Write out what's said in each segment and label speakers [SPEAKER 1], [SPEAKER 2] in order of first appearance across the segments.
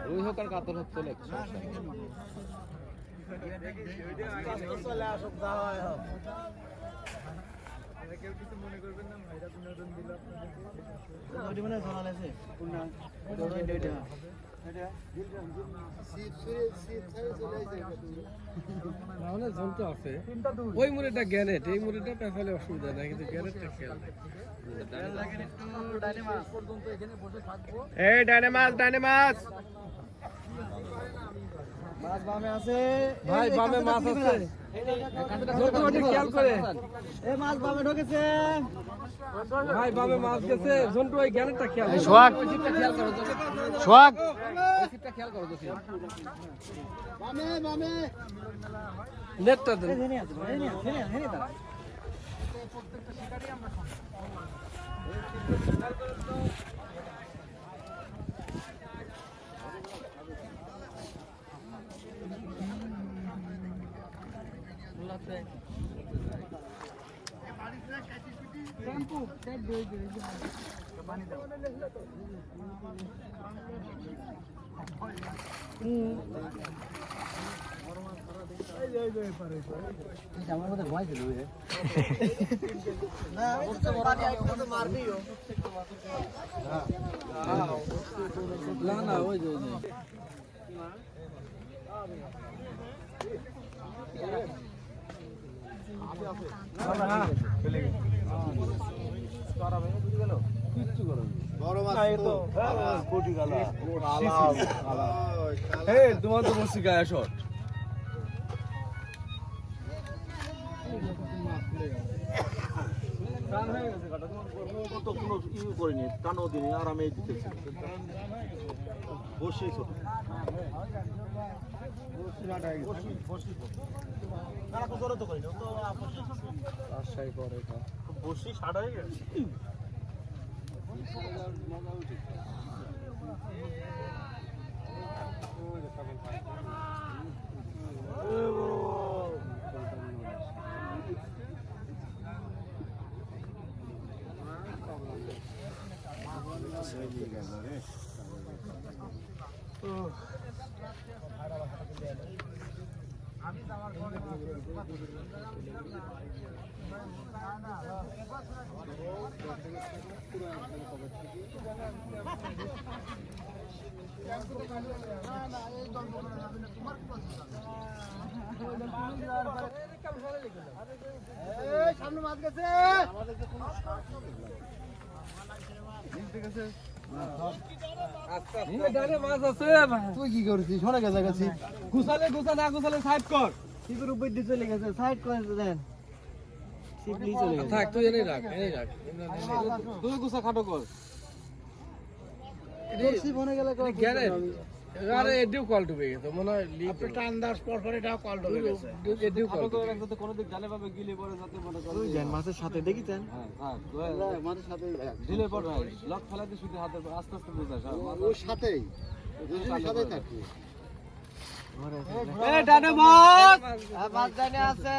[SPEAKER 1] রুই হোক আর কাতল হোক চলে
[SPEAKER 2] কেউ কিছু মনে করবেন না, ভাইরা বিনোদন দিল
[SPEAKER 1] ওই মুড়িটা গ্যানেট, এই মুড়িটা পেছালে অসুবিধা নাই, কিন্তু গ্যানেটটা খেয়াল এই ডাইনামাস ডাইনামাস
[SPEAKER 2] মাছ বামে আছে
[SPEAKER 1] ভাই, বামে মাছ আছে, খেয়াল করে
[SPEAKER 2] এই মাছ বামে ঢোকেছে
[SPEAKER 1] ভাই, বামে মাছ গেছে। জন্টু ওই গ্যানেটটা খেয়াল করো,
[SPEAKER 2] সোহাগ সোহাগ
[SPEAKER 1] খেয়াল করো
[SPEAKER 2] বামে বামে
[SPEAKER 1] নেটটা দেন।
[SPEAKER 2] আমার মধ্যে ভয় ছিল
[SPEAKER 1] না না, ওই যে তোমার তো বসছি গায়ে শট।
[SPEAKER 2] করিনি টানো দিনে আরামে দিতেছি বসেই ছোট বসি ষাট হয়ে গেছে সামনে মাছ গেছে
[SPEAKER 1] তুই কি করছিস? শোনা গেছে গেছি গুছালে গুছা, না গুছালে সাইড কর।
[SPEAKER 2] শিবের উপর দিয়ে চলে গেছে সাইড করে দেন শিবলি চলে গেছে
[SPEAKER 1] থাক, তুই এনেই রাখ, এনেই রাখ। তুই গুছা খাটো কর।
[SPEAKER 2] শিব মনে গেলে
[SPEAKER 1] গ্যারেট আরে এডিও কল ডুবে গেছে মনে হয়।
[SPEAKER 2] আপনি টান দাস পর পর এটা কল ঢুকে গেছে
[SPEAKER 1] এডিও কল করে রাখতে তো কোনো দিক জালে পাবে গিলে পরে যাতে মনে করে
[SPEAKER 2] ওই দেন মাছের সাথে দেখিতেন
[SPEAKER 1] হ্যাঁ
[SPEAKER 2] মাছের সাথে
[SPEAKER 1] ঢিলে পড় ভাই, লক ফেলাতে শুধু হাতে আস্তে আস্তে বুঝাস।
[SPEAKER 2] ওর সাথেই দুজনের সাথেই থাকি
[SPEAKER 1] এ ডানে মাছ,
[SPEAKER 2] মাছ জানে আছে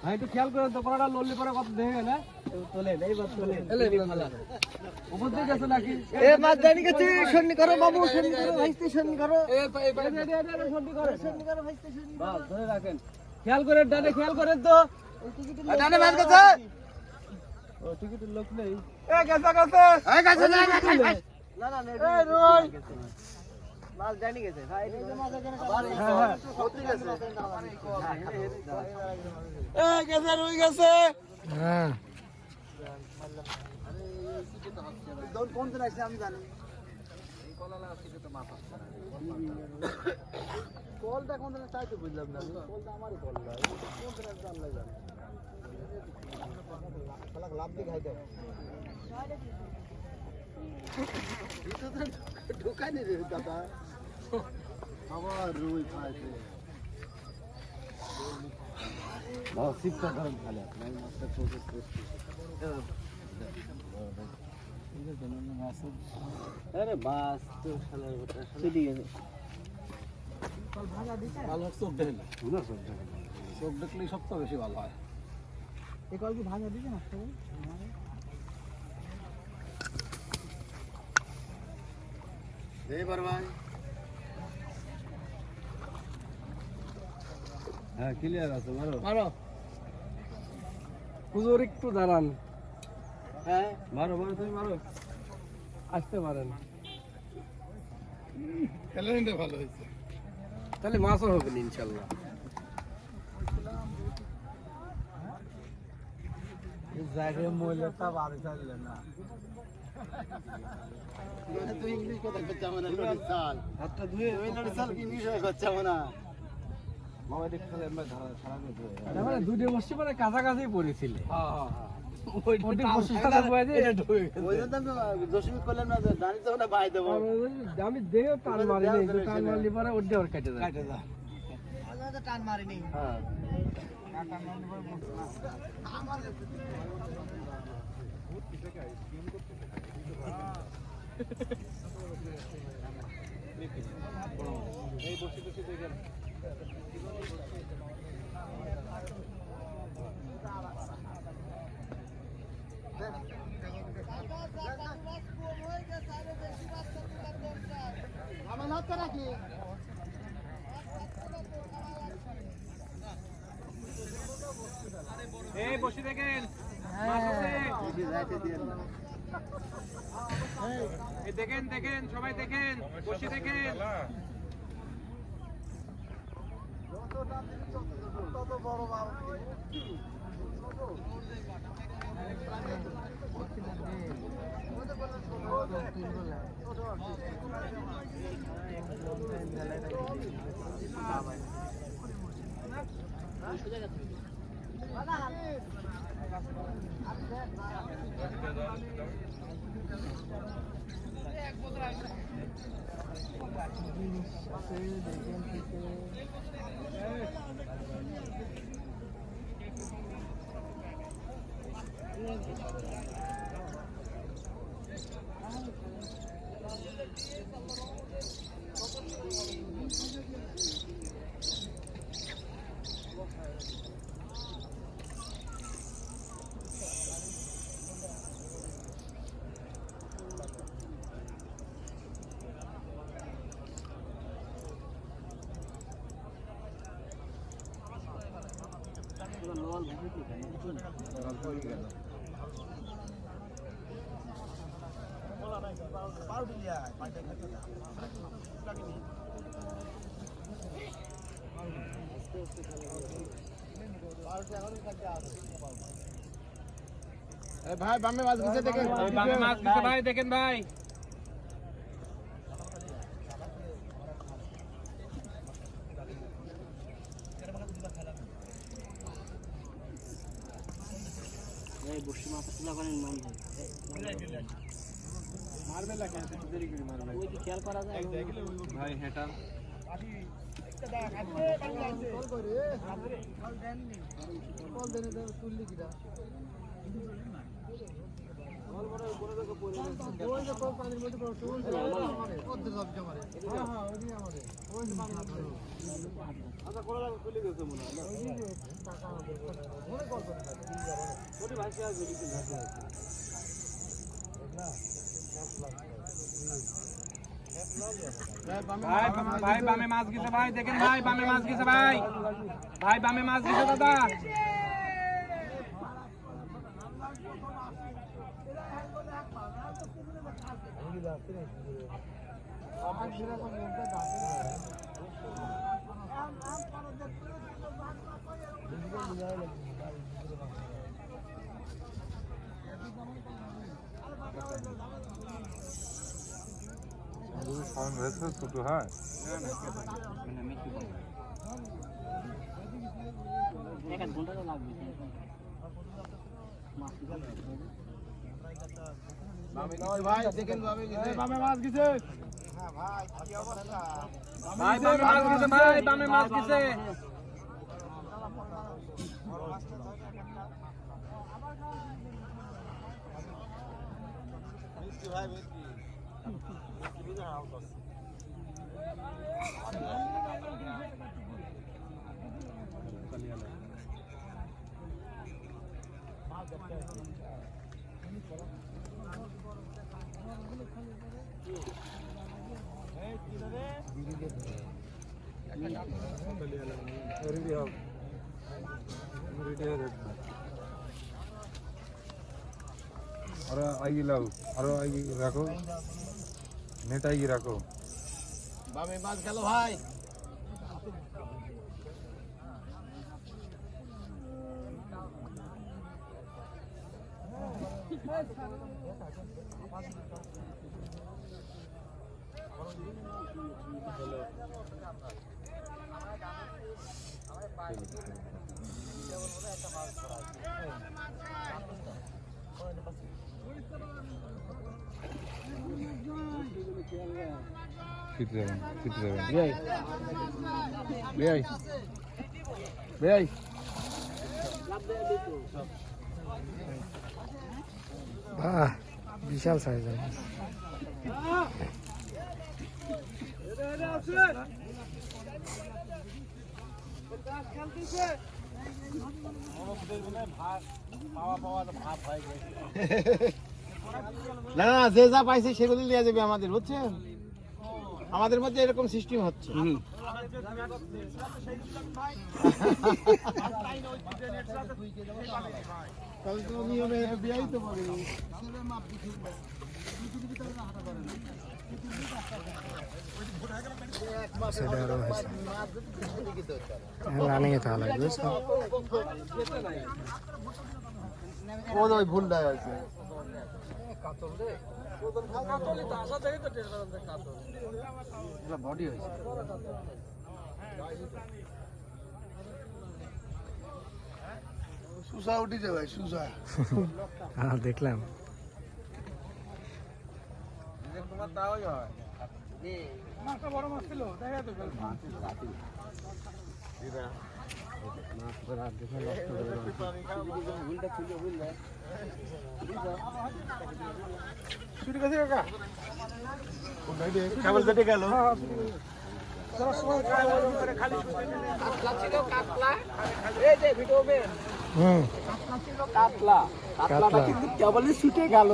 [SPEAKER 1] ভাই একটু খেয়াল করেন তো, পড়াটা লল্লি পরে কত দেখে না
[SPEAKER 2] তোলে এইবার তোলে
[SPEAKER 1] এলে উপর দিয়ে গেছে নাকি?
[SPEAKER 2] এ মাছ জানি গেছে সন্নি করো বাবু সন্নি করো ভাইস্তে সন্নি করো
[SPEAKER 1] এই সন্ডি করে
[SPEAKER 2] সন্নি করো ভাইস্তে সন্নি
[SPEAKER 1] বাস ধরে রাখেন, খেয়াল করেন ডানে, খেয়াল করেন তো।
[SPEAKER 2] ডানে মাছ গেছে
[SPEAKER 1] ও টিকিটের লোক নেই।
[SPEAKER 2] এ গেছে গেছে এই গেছে না না এই রই মাছ জানি গেছে ভাই এই যে মাছ এখানে হ্যাঁ সত্যি গেছে এই গেছে রই গেছে
[SPEAKER 1] হ্যাঁ
[SPEAKER 2] দৌড় কোন দিন আসছে আমি জানি কলটা কোন দিন তাই তো বুঝলাম না কলটা আমারই কল না কোন দিন আসছে আল্লাহ জানে শালা লাভ দিয়ে খাইতে ঢোকাই নি রে দাদা আবার রুই খাইছে
[SPEAKER 1] বাবা সিপটা গরম খালে নাই মাছটা প্রসেস করছি।
[SPEAKER 2] আরে বাস তো শালার ওটা চলে গেছে
[SPEAKER 1] ভালো চোখ দেখে না, চোখ দেখলেই সবচেয়ে বেশি ভালো হয়।
[SPEAKER 2] এই কল কি ভাঙা দিছে না এবার ভাই
[SPEAKER 1] হ্যাঁ ক্লিয়ার আছে মারো
[SPEAKER 2] মারো
[SPEAKER 1] হুজুর একটু দাঁড়ান
[SPEAKER 2] হ্যাঁ
[SPEAKER 1] মারো মারো তুমি মারো আসতে পারেন
[SPEAKER 2] খেলাটা ভালো হয়েছে
[SPEAKER 1] তাহলে মাছও হবে না ইনশাল্লাহ জায়গায় মহিলাটা বাড়ি চাইলে না
[SPEAKER 2] তুই ইংলিশ কথা করছ আমার চাল
[SPEAKER 1] হাতটা ধুয়ে
[SPEAKER 2] তুই নড়ি চাল কি ইংলিশ করছ আমার
[SPEAKER 1] মামা দেখতে এমন খারাপ হতো মানে দুটো বসে পরে কাছাকাছি পড়েছিল হ্যাঁ হ্যাঁ ওইটা বসে সাথে বয়ে এটা ঢুকে
[SPEAKER 2] ওই জন্য আমি দশমিক করলাম না দাঁড়িয়ে তো না বাই দেবো
[SPEAKER 1] আমি দেহে টান মারি নেই টান মারলি পরে ওর দিয়ে ওর কেটে যায়
[SPEAKER 2] টান মারিনি
[SPEAKER 1] হ্যাঁ এই বসে বসে দেখেন
[SPEAKER 2] আমার হাতটা রাখি
[SPEAKER 1] এই বসে দেখেন এই দেখেন দেখেন সবাই দেখেন বসে দেখেন
[SPEAKER 2] তত বড় বাবা ভাই বামে মাছ গেছে দেখেন
[SPEAKER 1] বামে মাছ দিছে ভাই দেখেন ভাই
[SPEAKER 2] এই বসি মাছ তুলা করেন
[SPEAKER 1] মারবে লাগে দেরি করে মারবে
[SPEAKER 2] ওই কি খেয়াল করা যায়
[SPEAKER 1] ভাই হেটা আচ্ছা কোলা খুলে গেছে মনে হয় ওটি ভাষা আছে কিন্তু ভাষা আছে ভাই বামে মাছ গেছে ভাই দেখেন ভাই বামে মাছ গেছে ভাই ভাই বামে মাছ গেছে দাদা ছোট হয়
[SPEAKER 2] এক ঘন্টা তো লাগবে
[SPEAKER 1] ভাই দেখেন বামে মাছ গেছে ভাই কি অবস্থা ভাই বামে মাছ গেছে ভাই বামে মাছ গেছে ভাই রেডি হোক রেডি হয়ে দেখবে আরো আগে লাও আরো আগে রাখো নেট আগে রাখো
[SPEAKER 2] বামে মাছ গেল ভাই
[SPEAKER 3] বিশাল সাইজ
[SPEAKER 2] না না যে যা পাইছে সেগুলো নিয়ে যাবে আমাদের বুঝছেন আমাদের মধ্যে এরকম সিস্টেম হচ্ছে
[SPEAKER 3] রানিং এ তাহলে
[SPEAKER 2] ওই ভুল দেয় আছে
[SPEAKER 1] বডি হয়েছে
[SPEAKER 2] সুসা উঠিছে ভাই সুসা
[SPEAKER 3] হ্যাঁ দেখলাম
[SPEAKER 1] তোমার তাওই হয় মাছটা বড় মাছ ছিল দেখা তো শুরু গেছে কাকা
[SPEAKER 2] কেবল কেটে গেল
[SPEAKER 4] কেবলই ছুটে গেল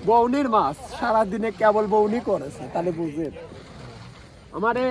[SPEAKER 4] বৌনির মাছ সারাদিনে কেবল বৌনি করেছে তাহলে বুঝেন আমারে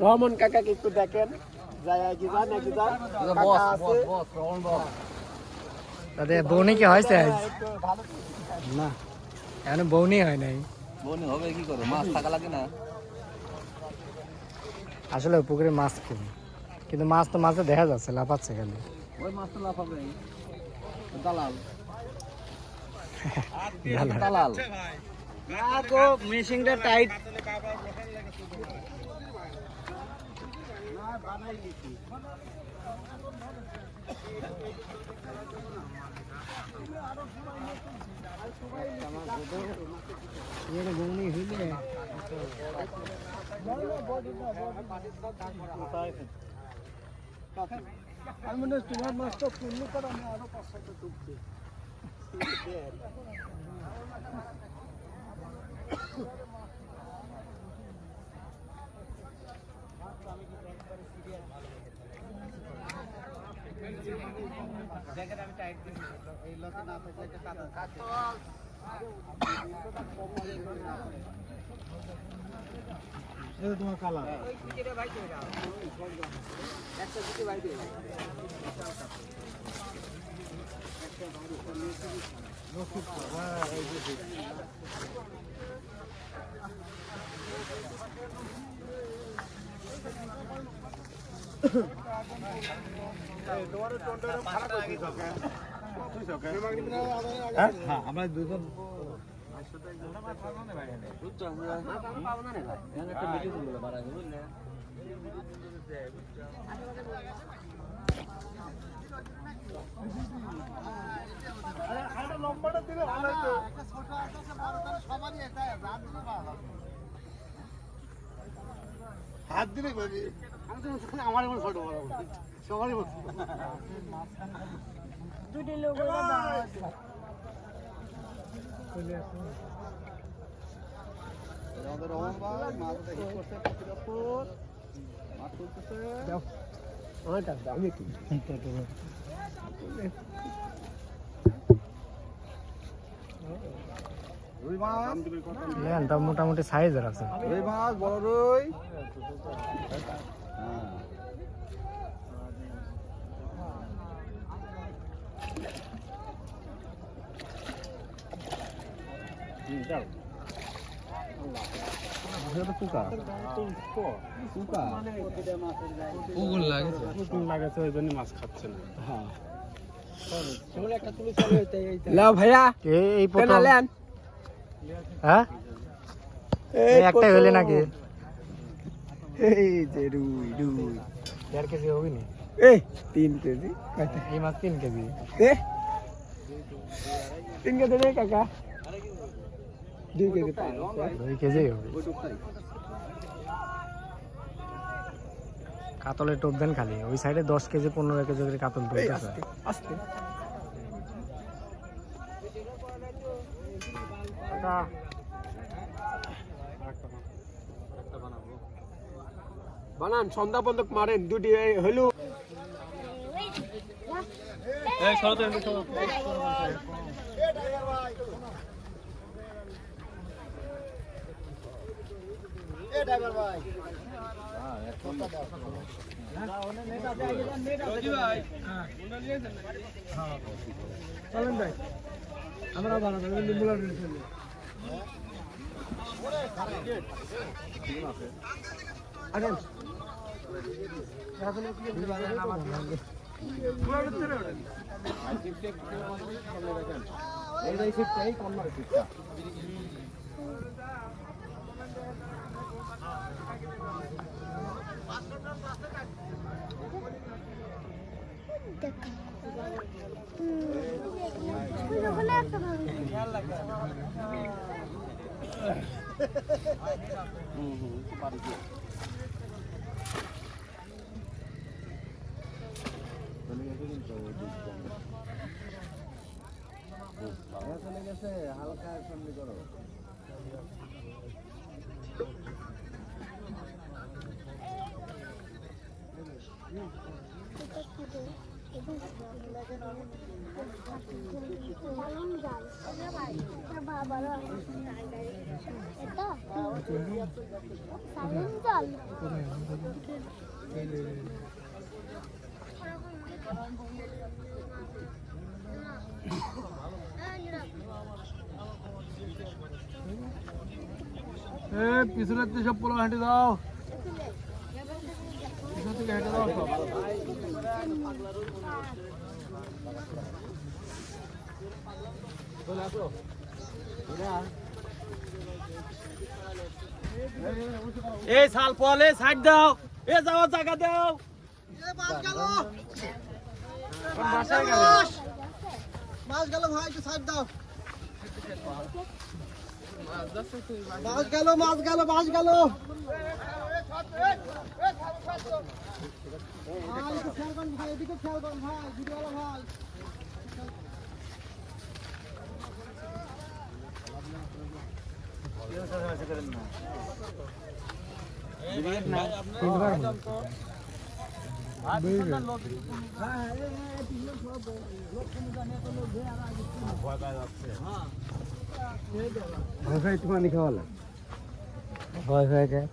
[SPEAKER 4] রহমান কাকাকে একটু দেখেন
[SPEAKER 3] তাদের বৌনি কি হয়েছে না এখন বৌনি হয় নাই
[SPEAKER 2] বনি হবে কি করে মাছ থাকা লাগে না
[SPEAKER 3] আসলে পুকুরে মাছ কম কিন্তু মাছ তো মাঝে দেখা যাচ্ছে লাফাচ্ছে খালি
[SPEAKER 4] ওই মাছ তো লাফাবে দালাল
[SPEAKER 2] দালাল
[SPEAKER 4] মেশিনটা টাইট
[SPEAKER 3] বৌনি হইলে
[SPEAKER 4] আমি মনে হয় তোমার মাছটা পূর্ণ করে আমি আরো 5-6টা তুলছি
[SPEAKER 1] তোমার কালার আমরা দুজন
[SPEAKER 2] লম্বাটা দিলে ভালো হতো হাত দিলে আমার এমন ছোট বড় সবারই
[SPEAKER 4] দুটি লোক
[SPEAKER 2] আমাদের রহমান ভাই মাছ দেখি করছে কাপিরাপুর মাছ তুলতেছে
[SPEAKER 4] আমারটা আমি কি
[SPEAKER 2] রুই মাছ
[SPEAKER 3] মোটামুটি সাইজের আছে
[SPEAKER 2] রুই মাছ বড় রুই
[SPEAKER 1] ভাইয়া
[SPEAKER 3] এই প্রথম হ্যাঁ এই একটাই হলে নাকি
[SPEAKER 1] এই যে রুই রুই
[SPEAKER 3] 4 কেজি হবে না
[SPEAKER 1] এই 3 কেজি
[SPEAKER 3] এই মাছ 3 কেজি
[SPEAKER 1] এ 3 কেজি রে কাকা 2 কেজি
[SPEAKER 3] 2 কেজি হবে কাতলের টোপ দেন খালি ওই সাইডে 10 কেজি 15 কেজি করে কাতল টোপ আছে
[SPEAKER 1] আস্তে বানান সন্ধ্যা বন্ধক মারেন দুটি হলু চলেন ভাই আমরা বানাবো লিম্বুলা আরেন হালকা সন্ধি করো পিছনের তো সব পোলা হেঁটে দাও পিছন থেকে হেঁটে দাও সব চলে আসো এই সাল পলে সাইড দাও এ যাওয়ার জায়গা দাও
[SPEAKER 2] মাছ গেল ভাই একটু সাইড দাও মাছ গেল মাছ গেল মাছ গেল ভাই এদিকে খেয়াল করুন ভাই ভিডিওওয়ালা ভাই
[SPEAKER 1] तुम्हारी खावाला
[SPEAKER 3] ভয় হয়ে যায়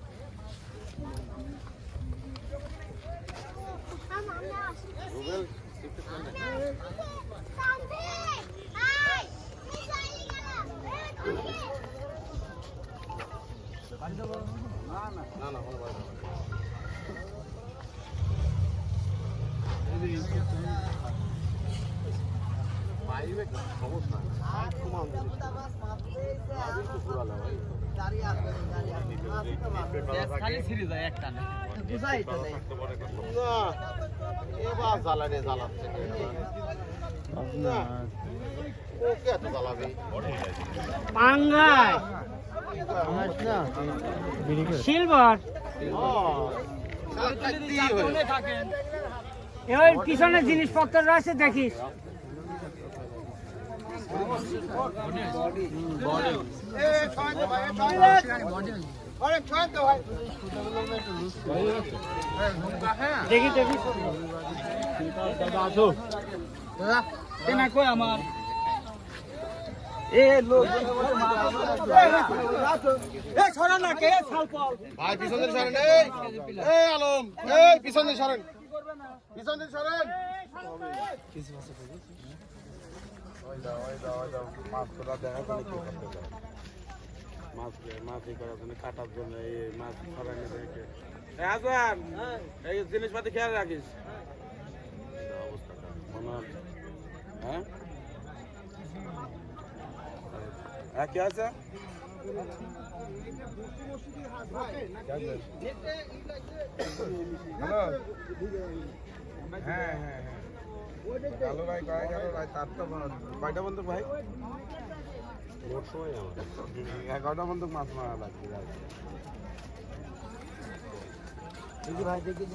[SPEAKER 3] সিলভার এর পিছনে জিনিসপত্র রয়েছে দেখিস দেখি দেখি দাদা আসো দাদা কেনা কই আমার
[SPEAKER 2] ভাই পিছনে সরেন, এই আলম, এই পিছনে সরেন, পিছনে সরেন। ওই দাও, মাছ তোরা দেখা করে কি করতে চাও? মাছ করার জন্য, কাটার জন্য এই মাছ সরাই রেখে আজান এই জিনিসপাতি খেয়াল রাখিস। অবস্থাটা মনে হচ্ছে হ্যাঁ কি আছে? হ্যালো, হ্যাঁ কালো ভাই কয় গেল ভাই, তার তো কয়টা বন্ধু ভাই? 11টা বন্ধু মাছ মারা লাগবে ভাই। দেখি